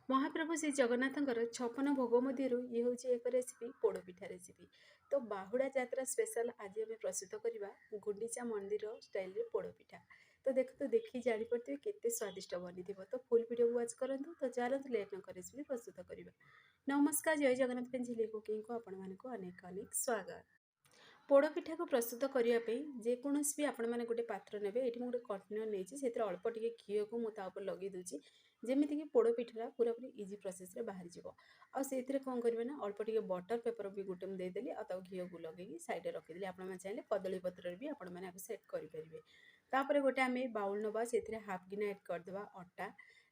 महाप्रभु श्री जगन्नाथଙ୍କର 56 ଭୋଗ ମଧ୍ୟରୁ ଇଏ ହେଉଛି ଏକ ରେସିପି ପୋଡ଼ପିଠା ରେସିପି। ତ ବାହୁଡ଼ା ଯାତ୍ରା ସ୍ପେଶାଲ ଆଜି ଆମେ ପ୍ରସ୍ତୁତ କରିବା ଗୁଣ୍ଡିଚା ମନ୍ଦିର ଷ୍ଟାଇଲରେ ପୋଡ଼ପିଠା। ତ ଦେଖନ୍ତୁ ଦେଖି ଜାଣିପାରୁଥିବେ କେତେ ସ୍ୱାଦିଷ୍ଟ ବନିଥିବ। ତ ଫୁଲ୍ ଭିଡ଼ିଓକୁ ୱାଚ୍ କରନ୍ତୁ। ତ ଚାଲନ୍ତୁ ଲେଟ୍ ନ କରି ରେସିପି ପ୍ରସ୍ତୁତ କରିବା। ନମସ୍କାର, ଜୟ ଜଗନ୍ନାଥ ପାଇଁ ଝିଲି କୁକିଂକୁ ଆପଣମାନଙ୍କୁ ଅନେକ ଅନେକ ସ୍ୱାଗତ। ପୋଡ଼ପିଠାକୁ ପ୍ରସ୍ତୁତ କରିବା ପାଇଁ ଯେକୌଣସି ବି ଆପଣମାନେ ଗୋଟେ ପାତ୍ର ନେବେ। ଏଠି ମୁଁ ଗୋଟେ କଣ୍ଟେନର ନେଇଛି, ସେଥିରେ ଅଳ୍ପ ଟିକେ ଘିଅକୁ ମୁଁ ତା ଉପରେ ଲଗେଇ ଦେଉଛି, ଯେମିତିକି ପୋଡ଼ପିଠାଟା ପୁରାପୁରି ଇଜି ପ୍ରୋସେସ୍ରେ ବାହାରିଯିବ। ଆଉ ସେଇଥିରେ କ'ଣ କରିବେ ନା, ଅଳ୍ପ ଟିକେ ବଟର ପେପର ବି ଗୋଟେ ମୁଁ ଦେଇଦେଲି, ଆଉ ତାକୁ ଘିଅକୁ ଲଗେଇକି ସାଇଡ଼ରେ ରଖିଦେଲି। ଆପଣମାନେ ଚାହିଁଲେ କଦଳୀ ପତ୍ରରେ ବି ଆପଣମାନେ ଆକୁ ସେଟ୍ କରିପାରିବେ। ତାପରେ ଗୋଟେ ଆମେ ବାଉଲ୍ ନେବା, ସେଥିରେ ହାଫ୍ ଗିନା ଆଡ଼୍ କରିଦେବା ଅଟା।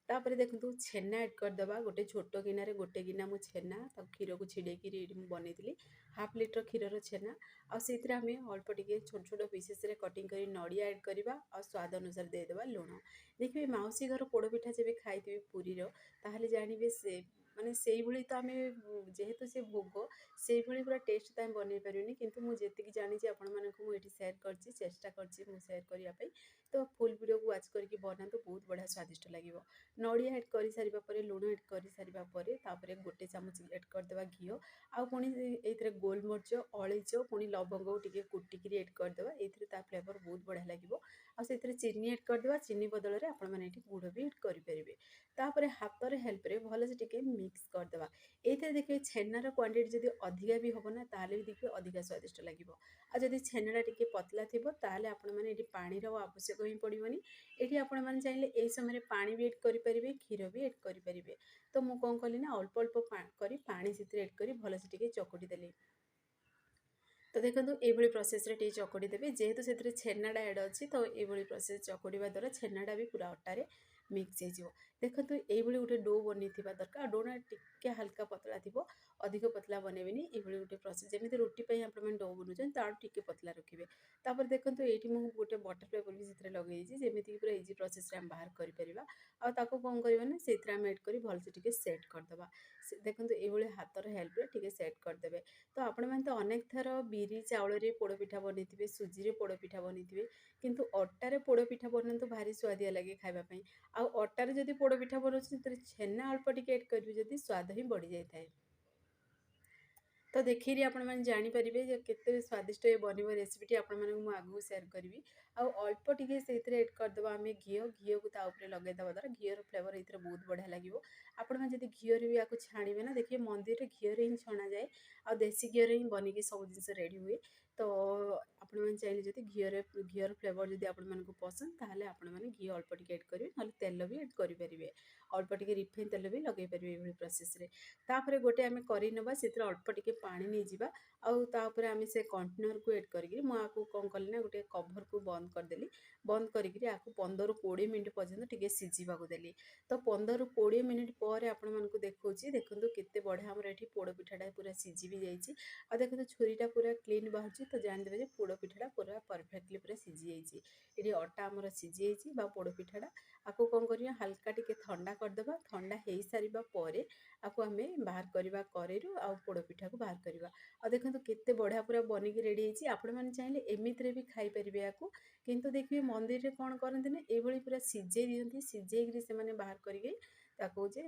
ତାପରେ ଦେଖନ୍ତୁ ଛେନା ଆଡ଼୍ କରିଦେବା। ଗୋଟେ ଛୋଟ ଗିନାରେ ଗୋଟେ ଗିନା ମୁଁ ଛେନା ତାକୁ କ୍ଷୀରକୁ ଛିଡ଼େଇକିରି ଏଇଠି ମୁଁ ବନେଇଥିଲି, ହାଫ୍ ଲିଟର କ୍ଷୀରର ଛେନା। ଆଉ ସେଇଥିରେ ଆମେ ଅଳ୍ପ ଟିକେ ଛୋଟ ଛୋଟ ପିସେସ୍ରେ କଟିଂ କରି ନଡ଼ିଆ ଆଡ଼୍ କରିବା, ଆଉ ସ୍ୱାଦ ଅନୁସାରେ ଦେଇଦେବା ଲୁଣ। ଦେଖିବେ ମାଉସୀ ଘର ପୋଡ଼ପିଠା ଯେବେ ଖାଇଥିବେ ପୁରୀର, ତାହେଲେ ଜାଣିବେ ସେ ମାନେ ସେଇଭଳି ତ ଆମେ ଯେହେତୁ ସେ ଭୋଗ ସେଇଭଳି ପୁରା ଟେଷ୍ଟ ତ ଆମେ ବନେଇ ପାରିବୁନି, କିନ୍ତୁ ମୁଁ ଯେତିକି ଜାଣିଛି ଆପଣମାନଙ୍କୁ ମୁଁ ଏଠି ସେୟାର କରିଛି, ଚେଷ୍ଟା କରିଛି ମୁଁ ସେୟାର କରିବା ପାଇଁ। ତ ଫୁଲ୍ ଭିଡ଼ିଓକୁ ୱାଚ୍ କରିକି ବନାନ୍ତୁ, ବହୁତ ବଢ଼ିଆ ସ୍ୱାଦିଷ୍ଟ ଲାଗିବ। ନଡ଼ିଆ ଆଡ଼୍ କରିସାରିବା ପରେ, ଲୁଣ ଆଡ଼୍ କରିସାରିବା ପରେ, ତାପରେ ଗୋଟେ ଚାମଚ ଆଡ଼୍ କରିଦେବା ଘିଅ। ଆଉ ପୁଣି ଏଇଥିରେ ଗୋଲମରିଚ, ଅଳେଇଚ, ପୁଣି ଲବଙ୍ଗକୁ ଟିକେ କୁଟିକିରି ଆଡ଼୍ କରିଦେବା। ଏଇଥିରେ ତା ଫ୍ଲେଭର ବହୁତ ବଢ଼ିଆ ଲାଗିବ। ଆଉ ସେଥିରେ ଚିନି ଆଡ଼୍ କରିଦେବା। ଚିନି ବଦଳରେ ଆପଣମାନେ ଏଠି ଗୁଡ଼ ବି ଆଡ଼୍ କରିପାରିବେ। ତାପରେ ହାତର ହେଲ୍ପରେ ଭଲସେ ଟିକେ ମିକ୍ସ କରିଦେବା। ଏଇଥିରେ ଦେଖିବେ ଛେନାର କ୍ୱାଣ୍ଟିଟି ଯଦି ଅଧିକା ବି ହେବ ନା, ତାହେଲେ ବି ଦେଖିବେ ଅଧିକା ସ୍ୱାଦିଷ୍ଟ ଲାଗିବ। ଆଉ ଯଦି ଛେନାଟା ଟିକେ ପତଲା ଥିବ, ତାହେଲେ ଆପଣମାନେ ଏଠି ପାଣିର ଆବଶ୍ୟକ ହିଁ ପଡ଼ିବନି। ଏଠି ଆପଣମାନେ ଚାହିଁଲେ ଏହି ସମୟରେ ପାଣି ବି ଆଡ଼୍ କରିପାରିବେ, କ୍ଷୀର ବି ଆଡ଼୍ କରିପାରିବେ। ତ ମୁଁ କ'ଣ କଲି ନା, ଅଳ୍ପ ଅଳ୍ପ କରି ପାଣି ସେଥିରେ ଆଡ଼୍ କରି ଭଲସେ ଟିକେ ଚକଟି ଦେଲି। ତ ଦେଖନ୍ତୁ ଏଇଭଳି ପ୍ରୋସେସ୍ରେ ଟିକେ ଚକଟି ଦେବେ। ଯେହେତୁ ସେଥିରେ ଛେନାଟା ଆଡ଼୍ ଅଛି, ତ ଏଇଭଳି ପ୍ରୋସେସ୍ ଚକଟିବା ଦ୍ୱାରା ଛେନାଟା ବି ପୁରା ଅଟାରେ ମିକ୍ସ ହେଇଯିବ। ଦେଖନ୍ତୁ ଏଇଭଳି ଗୋଟେ ଡୋ ବନେଇଥିବା ଦରକାର। ଡୋଟା ଟିକେ ହାଲକା ପତଳା ଥିବ, ଅଧିକ ପତଳା ବନେଇବେନି। ଏଇଭଳି ଗୋଟେ ପ୍ରୋସେସ୍, ଯେମିତି ରୁଟି ପାଇଁ ଆପଣମାନେ ଡୋ ବନାଉଛନ୍ତି ତାଠୁ ଟିକେ ପତଳା ରଖିବେ। ତାପରେ ଦେଖନ୍ତୁ ଏଇଠି ମୁଁ ଗୋଟେ ବଟର ପେପର ବି ସେଥିରେ ଲଗେଇ ଦେଇଛି, ଯେମିତିକି ପୁରା ଇଜି ପ୍ରୋସେସ୍ରେ ଆମେ ବାହାର କରିପାରିବା। ଆଉ ତାକୁ କ'ଣ କରିବା ନା, ସେଇଥିରେ ଆମେ ଆଡ଼୍ କରି ଭଲସେ ଟିକେ ସେଟ୍ କରିଦେବା। ଦେଖନ୍ତୁ ଏଇଭଳି ହାତର ହେଲ୍ପରେ ଟିକେ ସେଟ୍ କରିଦେବେ। ତ ଆପଣମାନେ ତ ଅନେକ ଥର ବିରି ଚାଉଳରେ ପୋଡ଼ପିଠା ବନେଇଥିବେ, ସୁଜିରେ ପୋଡ଼ପିଠା ବନେଇଥିବେ, କିନ୍ତୁ ଅଟାରେ ପୋଡ଼ପିଠା ବନାନ୍ତୁ, ଭାରି ସୁଆଦିଆ ଲାଗେ ଖାଇବା ପାଇଁ। ଆଉ ଅଟାରେ ଯଦି ପୋଡ଼ପିଠା ବନାଉଛନ୍ତି, ସେଥିରେ ଛେନା ଅଳ୍ପ ଟିକେ ଆଡ଼୍ କରିବେ, ଯଦି ସ୍ୱାଦ ହିଁ ବଢ଼ିଯାଇଥାଏ। ତ ଦେଖିକିରି ଆପଣମାନେ ଜାଣିପାରିବେ ଯେ କେତେ ସ୍ୱାଦିଷ୍ଟ ଏ ବନିବ ରେସିପିଟି। ଆପଣମାନଙ୍କୁ ମୁଁ ଆଗକୁ ସେୟାର କରିବି। ଆଉ ଅଳ୍ପ ଟିକେ ସେଇଥିରେ ଆଡ଼୍ କରିଦେବା ଆମେ ଘିଅକୁ ତା ଉପରେ ଲଗାଇଦେବା ଦ୍ୱାରା ଘିଅର ଫ୍ଲେଭର ଏଇଥିରେ ବହୁତ ବଢ଼ିଆ ଲାଗିବ। ଆପଣମାନେ ଯଦି ଘିଅରେ ବି ୟାକୁ ଛାଣିବେ ନା, ଦେଖିବେ ମନ୍ଦିରରେ ଘିଅରେ ହିଁ ଛଣାଯାଏ, ଆଉ ଦେଶୀ ଘିଅରେ ହିଁ ବନିକି ସବୁ ଜିନିଷ ରେଡ଼ି ହୁଏ। ତ ଆପଣମାନେ ଚାହିଁଲେ ଯଦି ଘିଅର ଫ୍ଲେଭର ଯଦି ଆପଣମାନଙ୍କୁ ପସନ୍ଦ, ତାହେଲେ ଆପଣମାନେ ଘିଅ ଅଳ୍ପ ଟିକେ ଆଡ଼୍ କରିବେ, ନହେଲେ ତେଲ ବି ଆଡ଼୍ କରିପାରିବେ। ଅଳ୍ପ ଟିକେ ରିଫାଇନ୍ ତେଲ ବି ଲଗାଇ ପାରିବେ ଏଇଭଳି ପ୍ରୋସେସ୍ରେ। ତାପରେ ଗୋଟେ ଆମେ କରେଇ ନେବା, ସେଥିରେ ଅଳ୍ପ ଟିକେ ପାଣି ନେଇଯିବା। ଆଉ ତା ଉପରେ ଆମେ ସେ କଣ୍ଟେନରକୁ ଆଡ଼୍ କରିକି ମୁଁ ଆକୁ କ'ଣ କଲି ନା, ଗୋଟେ କଭରକୁ ବନ୍ଦ କରିଦେଲି। ବନ୍ଦ କରିକିରି ଆକୁ 15-20 ମିନିଟ୍ ପର୍ଯ୍ୟନ୍ତ ଟିକେ ସିଝିବାକୁ ଦେଲି। ତ 15-20 ମିନିଟ୍ ପରେ ଆପଣମାନଙ୍କୁ ଦେଖାଉଛି, ଦେଖନ୍ତୁ କେତେ ବଢ଼ିଆ ଆମର ଏଠି ପୋଡ଼ପିଠାଟା ପୁରା ସିଝି ବି ଯାଇଛି। ଆଉ ଦେଖନ୍ତୁ ଛୁରୀଟା ପୁରା କ୍ଲିନ୍ ବାହାରୁଛି, ତ ଜାଣିଦେବେ ଯେ ପୋଡ଼ପିଠାଟା ପୁରା ପରଫେକ୍ଟଲି ପୁରା ସିଝି ଯାଇଛି। ଏଠି ଅଟା ଆମର ସିଝି ଯାଇଛି ବା ପୋଡ଼ପିଠାଟା। ଆକୁ କ'ଣ କରିବା, ହାଲକା ଟିକେ ଥଣ୍ଡା କରିଦେବା। ଥଣ୍ଡା ହେଇସାରିବା ପରେ ଆକୁ ଆମେ ବାହାର କରିବା କରେଇରୁ, ଆଉ ପୋଡ଼ପିଠାକୁ ବାହାର କରିବା। ଆଉ ଦେଖନ୍ତୁ କେତେ ବଢ଼ିଆ ପୁରା ବନିକି ରେଡ଼ି ହେଇଛି। ଆପଣମାନେ ଚାହିଁଲେ ଏମିତିରେ ବି ଖାଇପାରିବେ ୟାକୁ, କିନ୍ତୁ ଦେଖିବେ ମନ୍ଦିରରେ କ'ଣ କରନ୍ତି ନା, ଏଇଭଳି ପୁରା ସିଝେଇ ଦିଅନ୍ତି। ସିଝେଇକିରି ସେମାନେ ବାହାର କରିକି ତାକୁ ଯେ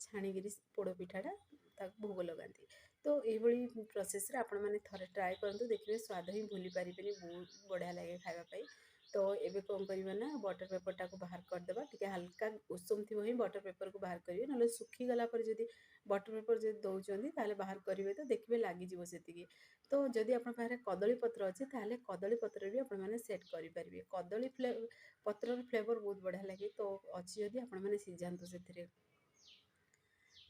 ଛାଣିକିରି ପୋଡ଼ପିଠାଟା ତାକୁ ଭୋଗ ଲଗାନ୍ତି। ତ ଏଇଭଳି ପ୍ରୋସେସ୍ରେ ଆପଣମାନେ ଥରେ ଟ୍ରାଏ କରନ୍ତୁ, ଦେଖିବେ ସ୍ୱାଦ ହିଁ ଭୁଲି ପାରିବେନି, ବହୁତ ବଢ଼ିଆ ଲାଗେ ଖାଇବା ପାଇଁ। ତ ଏବେ କ'ଣ କରିବା ନା, ବଟର ପେପରଟାକୁ ବାହାର କରିଦେବା। ଟିକେ ହାଲକା ଉଷୁମ ଥିବ ହିଁ ବଟର ପେପରକୁ ବାହାର କରିବେ, ନହେଲେ ଶୁଖିଗଲା ପରେ ଯଦି ବଟର ପେପର ଯଦି ଦେଉଛନ୍ତି, ତାହେଲେ ବାହାର କରିବେ ତ ଦେଖିବେ ଲାଗିଯିବ ସେତିକି। ତ ଯଦି ଆପଣଙ୍କ ପାଖରେ କଦଳୀ ପତ୍ର ଅଛି, ତାହେଲେ କଦଳୀ ପତ୍ରରେ ବି ଆପଣମାନେ ସେଟ୍ କରିପାରିବେ। ପତ୍ରର ଫ୍ଲେଭର ବହୁତ ବଢ଼ିଆ ଲାଗେ। ତ ଅଛି ଯଦି ଆପଣମାନେ ସିଝାନ୍ତୁ ସେଥିରେ।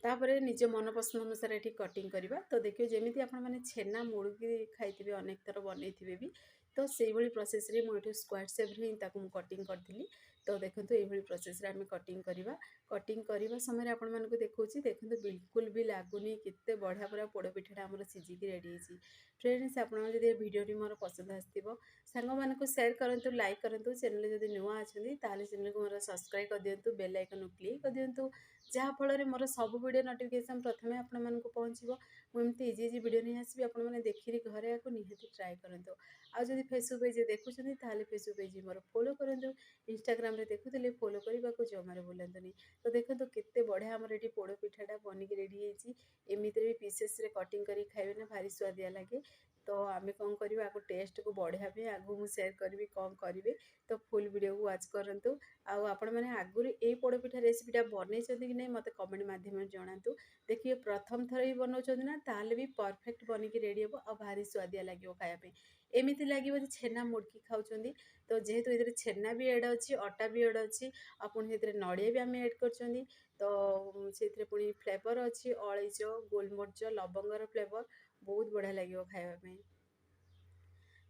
ତାପରେ ନିଜ ମନ ପସନ୍ଦ ଅନୁସାରେ ଏଠି କଟିଂ କରିବା। ତ ଦେଖିବେ ଯେମିତି ଆପଣମାନେ ଛେନା ମୁଡ଼ିକି ଖାଇଥିବେ, ଅନେକ ଥର ବନେଇଥିବେ ବି, ତ ସେଇଭଳି ପ୍ରୋସେସ୍ରେ ମୁଁ ଏଠି ସ୍କ୍ୱାର ସେପ୍ରେ ହିଁ ତାକୁ ମୁଁ କଟିଂ କରିଥିଲି। ତ ଦେଖନ୍ତୁ ଏଇଭଳି ପ୍ରୋସେସ୍ରେ ଆମେ କଟିଂ କରିବା। କଟିଂ କରିବା ସମୟରେ ଆପଣମାନଙ୍କୁ ଦେଖାଉଛି, ଦେଖନ୍ତୁ ବିଲକୁଲ ବି ଲାଗୁନି, କେତେ ବଢ଼ିଆ ପୁରା ପୋଡ଼ପିଠାଟା ଆମର ସିଝିକି ରେଡ଼ି ହେଇଛି। ଫ୍ରେଣ୍ଡସ୍, ଆପଣଙ୍କର ଯଦି ଏ ଭିଡ଼ିଓଟି ମୋର ପସନ୍ଦ ଆସିଥିବ, ସାଙ୍ଗମାନଙ୍କୁ ସେୟାର କରନ୍ତୁ, ଲାଇକ୍ କରନ୍ତୁ। ଚ୍ୟାନେଲରେ ଯଦି ନୂଆ ଅଛନ୍ତି, ତାହେଲେ ଚ୍ୟାନେଲକୁ ମୋର ସବସ୍କ୍ରାଇବ୍ କରିଦିଅନ୍ତୁ, ବେଲ୍ ଆଇକନ୍କୁ କ୍ଲିକ୍ କରିଦିଅନ୍ତୁ। ଯାହାଫଳରେ ମୋର ସବୁ ଭିଡ଼ିଓ ନୋଟିଫିକେସନ୍ ପ୍ରଥମେ ଆପଣମାନଙ୍କୁ ପହଞ୍ଚିବ। ମୁଁ ଏମିତି ଇଜି ଇଜି ଭିଡ଼ିଓ ନେଇ ଆସିବି, ଆପଣମାନେ ଦେଖିକି ଘରେ ଆକୁ ନିହାତି ଟ୍ରାଏ କରନ୍ତୁ। ଆଉ ଯଦି ଫେସବୁକ୍ ପେଜ୍ ଦେଖୁଛନ୍ତି ତାହେଲେ ଫେସବୁକ୍ ପେଜ୍ ମୋର ଫଲୋ କରନ୍ତୁ। ଇନଷ୍ଟାଗ୍ରାମରେ ଦେଖୁଥିଲେ ଫଲୋ କରିବାକୁ ଜମାରୁ ଭୁଲନ୍ତୁନି। ତ ଦେଖନ୍ତୁ କେତେ ବଢ଼ିଆ ଆମର ଏଠି ପୋଡ଼ ପିଠାଟା ବନିକି ରେଡ଼ି ହେଇଛି। ଏମିତିରେ ବି ପିସେସ୍ରେ କଟିଂ କରିକି ଖାଇବେ ନା ଭାରି ସୁଆଦିଆ ଲାଗେ। ତ ଆମେ କ'ଣ କରିବା, ଆକୁ ଟେଷ୍ଟକୁ ବଢ଼ାଇବା ପାଇଁ ଆଗକୁ ମୁଁ ସେୟାର କରିବି କ'ଣ କରିବେ। ତ ଫୁଲ୍ ଭିଡ଼ିଓକୁ ୱାଚ୍ କରନ୍ତୁ। ଆଉ ଆପଣମାନେ ଆଗରୁ ଏଇ ପୋଡ଼ପିଠା ରେସିପିଟା ବନେଇଛନ୍ତି କି ନାହିଁ ମୋତେ କମେଣ୍ଟ ମାଧ୍ୟମରେ ଜଣାନ୍ତୁ। ଦେଖିବେ ପ୍ରଥମ ଥର ହିଁ ବନାଉଛନ୍ତି ନା, ତାହେଲେ ବି ପରଫେକ୍ଟ ବନିକି ରେଡ଼ି ହେବ ଆଉ ଭାରି ସୁଆଦିଆ ଲାଗିବ ଖାଇବା ପାଇଁ। ଏମିତି ଲାଗିବ ଯେ ଛେନା ମୁଡ଼କି ଖାଉଛନ୍ତି। ତ ଯେହେତୁ ଏଥିରେ ଛେନା ବି ଆଡ଼୍ ଅଛି, ଅଟା ବି ଆଡ଼୍ ଅଛି, ଆଉ ପୁଣି ସେଥିରେ ନଡ଼ିଆ ବି ଆମେ ଆଡ଼୍ କରିଛନ୍ତି। ତ ସେଥିରେ ପୁଣି ଫ୍ଲେଭର୍ ଅଛି ଅଳେଇଚ, ଗୋଲମରିଚ, ଲବଙ୍ଗର ଫ୍ଲେଭର୍, ବହୁତ ବଢ଼ିଆ ଲାଗିବ ଖାଇବା ପାଇଁ।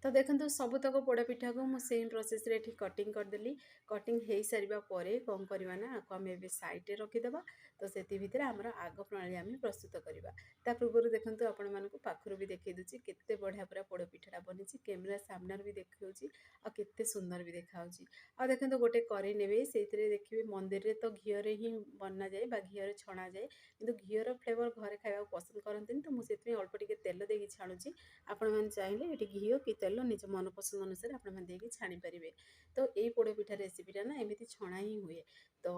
ତ ଦେଖନ୍ତୁ ସବୁତକ ପୋଡ଼ପିଠାକୁ ମୁଁ ସେମ୍ ପ୍ରୋସେସ୍ରେ ଏଠି କଟିଂ କରିଦେଲି। କଟିଂ ହେଇସାରିବା ପରେ କ'ଣ କରିବା ନା, ଆକୁ ଆମେ ଏବେ ସାଇଡ଼୍ରେ ରଖିଦେବା। ତ ସେଥି ଭିତରେ ଆମର ଆଗ ପ୍ରଣାଳୀ ଆମେ ପ୍ରସ୍ତୁତ କରିବା। ତା ପୂର୍ବରୁ ଦେଖନ୍ତୁ ଆପଣମାନଙ୍କୁ ପାଖରୁ ବି ଦେଖେଇ ଦେଉଛି କେତେ ବଢ଼ିଆ ପୁରା ପୋଡ଼ପିଠାଟା ବନିଛି। କ୍ୟାମେରା ସାମ୍ନାରେ ବି ଦେଖାଉଛି ଆଉ କେତେ ସୁନ୍ଦର ବି ଦେଖାହେଉଛି। ଆଉ ଦେଖନ୍ତୁ ଗୋଟେ କରେଇ ନେବେ, ସେଇଥିରେ ଦେଖିବେ ମନ୍ଦିରରେ ତ ଘିଅରେ ହିଁ ବନାଯାଏ ବା ଘିଅରେ ଛଣାଯାଏ, କିନ୍ତୁ ଘିଅର ଫ୍ଲେଭର୍ ଘରେ ଖାଇବାକୁ ପସନ୍ଦ କରନ୍ତିନି। ତ ମୁଁ ସେଥିପାଇଁ ଅଳ୍ପ ଟିକେ ତେଲ ଦେଇକି ଛାଣୁଛି। ଆପଣମାନେ ଚାହିଁଲେ ଏଠି ଘିଅ କି ତେଲ ନିଜ ମନ ପସନ୍ଦ ଅନୁସାରେ ଆପଣମାନେ ଦେଇକି ଛାଣିପାରିବେ। ତ ଏଇ ପୋଡ଼ପିଠା ରେସିପିଟା ନା ଏମିତି ଛଣା ହିଁ ହୁଏ। ତ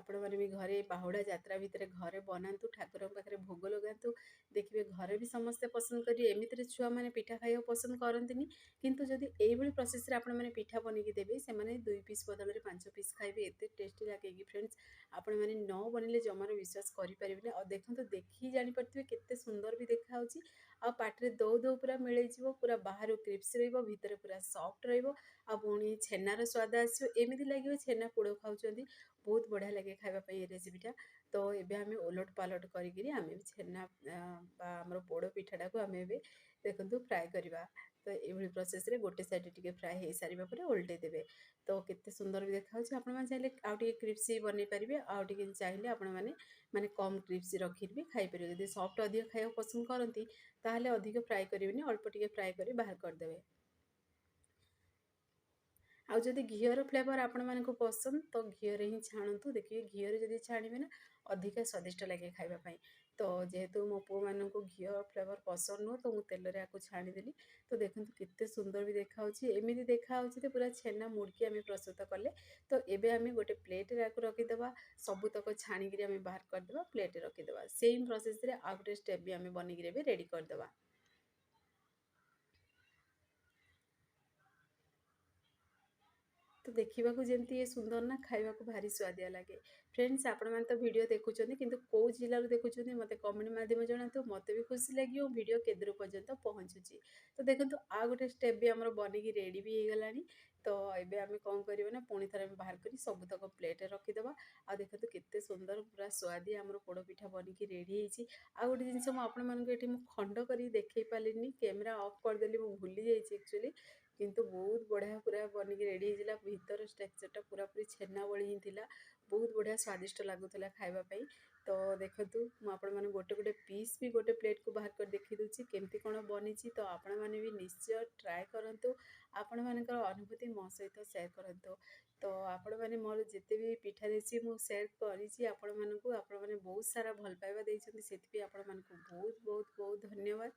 ଆପଣମାନେ ବି ଘରେ ବାହୁଡ଼ା ଯାତ୍ରା ଭିତରେ ଘରେ ବନାନ୍ତୁ, ଠାକୁରଙ୍କ ପାଖରେ ଭୋଗ ଲଗାନ୍ତୁ। ଦେଖିବେ ଘରେ ବି ସମସ୍ତେ ପସନ୍ଦ କରିବେ। ଏମିତିରେ ଛୁଆମାନେ ପିଠା ଖାଇବାକୁ ପସନ୍ଦ କରନ୍ତିନି, କିନ୍ତୁ ଯଦି ଏଇଭଳି ପ୍ରୋସେସ୍ରେ ଆପଣମାନେ ପିଠା ବନେଇକି ଦେବେ, ସେମାନେ 2 ପିସ୍ ବଦଳରେ 5 ପିସ୍ ଖାଇବେ। ଏତେ ଟେଷ୍ଟି ଲାଗେ କି ଫ୍ରେଣ୍ଡସ୍, ଆପଣମାନେ ନ ବନେଇଲେ ଜମାରୁ ବିଶ୍ୱାସ କରିପାରିବେନି। ଆଉ ଦେଖନ୍ତୁ ଦେଖିକି ଜାଣିପାରୁଥିବେ କେତେ ସୁନ୍ଦର ବି ଦେଖାହେଉଛି। ଆଉ ପାଟିରେ ଦଉ ଦଉ ପୁରା ମିଳେଇଯିବ, ପୁରା ବାହାରୁ କ୍ରିପ୍ସ ରହିବ, ଭିତରେ ପୁରା ସଫ୍ଟ ରହିବ। ଆଉ ପୁଣି ଛେନାର ସ୍ୱାଦ ଆସିବ, ଏମିତି ଲାଗିବ ଛେନା ପୋଡ଼ ଖାଉଛନ୍ତି। ବହୁତ ବଢ଼ିଆ ଲାଗେ ଖାଇବା ପାଇଁ ଏ ରେସିପିଟା। ତ ଏବେ ଆମେ ଓଲଟ ପାଲଟ କରିକିରି ଆମେ ଛେନା ବା ଆମର ପୋଡ଼ ପିଠାଟାକୁ ଆମେ ଏବେ ଦେଖନ୍ତୁ ଫ୍ରାଏ କରିବା। ତ ଏଇଭଳି ପ୍ରୋସେସ୍ରେ ଗୋଟେ ସାଇଡ଼୍ ଟିକେ ଫ୍ରାଏ ହେଇସାରିବା ପରେ ଓଲଟେଇ ଦେବେ। ତ କେତେ ସୁନ୍ଦର ବି ଦେଖାହେଉଛି। ଆପଣମାନେ ଚାହିଁଲେ ଆଉ ଟିକେ କ୍ରିପ୍ସି ବନେଇ ପାରିବେ, ଆଉ ଟିକେ ଚାହିଁଲେ ଆପଣମାନେ କମ୍ କ୍ରିପ୍ସି ରଖିକି ବି ଖାଇପାରିବେ। ଯଦି ସଫ୍ଟ ଅଧିକ ଖାଇବାକୁ ପସନ୍ଦ କରନ୍ତି ତାହେଲେ ଅଧିକ ଫ୍ରାଏ କରିବେନି, ଅଳ୍ପ ଟିକେ ଫ୍ରାଏ କରି ବାହାର କରିଦେବେ। ଆଉ ଯଦି ଘିଅର ଫ୍ଲେଭର୍ ଆପଣମାନଙ୍କୁ ପସନ୍ଦ ତ ଘିଅରେ ହିଁ ଛାଣନ୍ତୁ। ଦେଖିବେ ଘିଅରେ ଯଦି ଛାଣିବେ ନା ଅଧିକା ସ୍ୱାଦିଷ୍ଟ ଲାଗେ ଖାଇବା ପାଇଁ। ତ ଯେହେତୁ ମୋ ପୁଅମାନଙ୍କୁ ଘିଅ ଫ୍ଲେଭର୍ ପସନ୍ଦ ନୁହଁ, ତ ମୁଁ ତେଲରେ ଆକୁ ଛାଣିଦେଲି। ତ ଦେଖନ୍ତୁ କେତେ ସୁନ୍ଦର ବି ଦେଖାହେଉଛି। ଏମିତି ଦେଖାହେଉଛି ଯେ ପୁରା ଛେନା ମୁଡ଼କି ଆମେ ପ୍ରସ୍ତୁତ କଲେ। ତ ଏବେ ଆମେ ଗୋଟେ ପ୍ଲେଟ୍‌ରେ ଆକୁ ରଖିଦେବା। ସବୁତକ ଛାଣିକିରି ଆମେ ବାହାର କରିଦେବା, ପ୍ଲେଟ୍‌ରେ ରଖିଦେବା। ସେମ୍ ପ୍ରୋସେସ୍‌ରେ ଆଉ ଗୋଟେ ଷ୍ଟେପ୍ ବି ଆମେ ବନେଇକିରି ଏବେ ରେଡ଼ି କରିଦେବା। ତ ଦେଖିବାକୁ ଯେମିତି ଇଏ ସୁନ୍ଦର ନା, ଖାଇବାକୁ ଭାରି ସୁଆଦିଆ ଲାଗେ। ଫ୍ରେଣ୍ଡସ୍ ଆପଣମାନେ ତ ଭିଡ଼ିଓ ଦେଖୁଛନ୍ତି, କିନ୍ତୁ କେଉଁ ଜିଲ୍ଲାରୁ ଦେଖୁଛନ୍ତି ମୋତେ କମେଣ୍ଟ ମାଧ୍ୟମରେ ଜଣାନ୍ତୁ। ମୋତେ ବି ଖୁସି ଲାଗିବ ଭିଡ଼ିଓ କେତେ ଦୂର ପର୍ଯ୍ୟନ୍ତ ପହଞ୍ଚୁଛି। ତ ଦେଖନ୍ତୁ ଆଉ ଗୋଟେ ଷ୍ଟେପ୍ ବି ଆମର ବନିକି ରେଡ଼ି ବି ହେଇଗଲାଣି। ତ ଏବେ ଆମେ କ'ଣ କରିବା ନା, ପୁଣି ଥରେ ଆମେ ବାହାର କରି ସବୁତକ ପ୍ଲେଟ୍‌ରେ ରଖିଦେବା। ଆଉ ଦେଖନ୍ତୁ କେତେ ସୁନ୍ଦର ପୁରା ସୁଆଦିଆ ଆମର ପୋଡ଼ପିଠା ବନିକି ରେଡ଼ି ହେଇଛି। ଆଉ ଗୋଟେ ଜିନିଷ ମୁଁ ଆପଣମାନଙ୍କୁ ଏଠି ମୁଁ ଖଣ୍ଡ କରିକି ଦେଖେଇ ପାରିଲିନି, କ୍ୟାମେରା ଅଫ୍ କରିଦେଲି, ମୁଁ ଭୁଲି ଯାଇଛି ଆକ୍ଚୁଆଲି। କିନ୍ତୁ ବହୁତ ବଢ଼ିଆ ପୁରା ବନିକି ରେଡ଼ି ହେଇଥିଲା। ଭିତର ଷ୍ଟ୍ରକ୍ଚର୍‌ଟା ପୁରାପୁରି ଛେନା ଭଳି ହିଁ ଥିଲା। ବହୁତ ବଢ଼ିଆ ସ୍ୱାଦିଷ୍ଟ ଲାଗୁଥିଲା ଖାଇବା ପାଇଁ। ତ ଦେଖନ୍ତୁ ମୁଁ ଆପଣମାନଙ୍କୁ ଗୋଟେ ଗୋଟେ ପିସ୍ ବି ଗୋଟେ ପ୍ଲେଟ୍‌କୁ ବାହାର କରି ଦେଖେଇ ଦେଉଛି କେମିତି କ'ଣ ବନିଛି। ତ ଆପଣମାନେ ବି ନିଶ୍ଚୟ ଟ୍ରାଏ କରନ୍ତୁ। ଆପଣମାନଙ୍କର ଅନୁଭୂତି ମୋ ସହିତ ସେୟାର କରନ୍ତୁ। ତ ଆପଣମାନେ ମୋର ଯେତେ ବି ପିଠା ରେସିପି ମୁଁ ସେୟାର କରିଛି ଆପଣମାନଙ୍କୁ, ଆପଣମାନେ ବହୁତ ସାରା ଭଲ ପାଇବା ଦେଇଛନ୍ତି। ସେଥିପାଇଁ ଆପଣମାନଙ୍କୁ ବହୁତ ବହୁତ ବହୁତ ଧନ୍ୟବାଦ।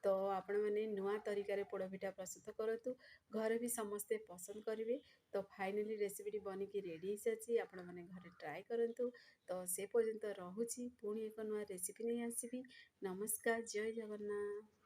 ତ ଆପଣମାନେ ନୂଆ ତରିକାରେ ପୋଡ଼ପିଠା ପ୍ରସ୍ତୁତ କରନ୍ତୁ। ଘରେ ବି ସମସ୍ତେ ପସନ୍ଦ କରିବେ। ତ ଫାଇନାଲି ରେସିପିଟି ବନିକି ରେଡ଼ି ହେଇସାରିଛି। ଆପଣମାନେ ଘରେ ଟ୍ରାଏ କରନ୍ତୁ। ତ ସେ ପର୍ଯ୍ୟନ୍ତ ରହୁଛି। ପୁଣି ଏକ ନୂଆ ରେସିପି ନେଇ ଆସିବି। ନମସ୍କାର, ଜୟ ଜଗନ୍ନାଥ।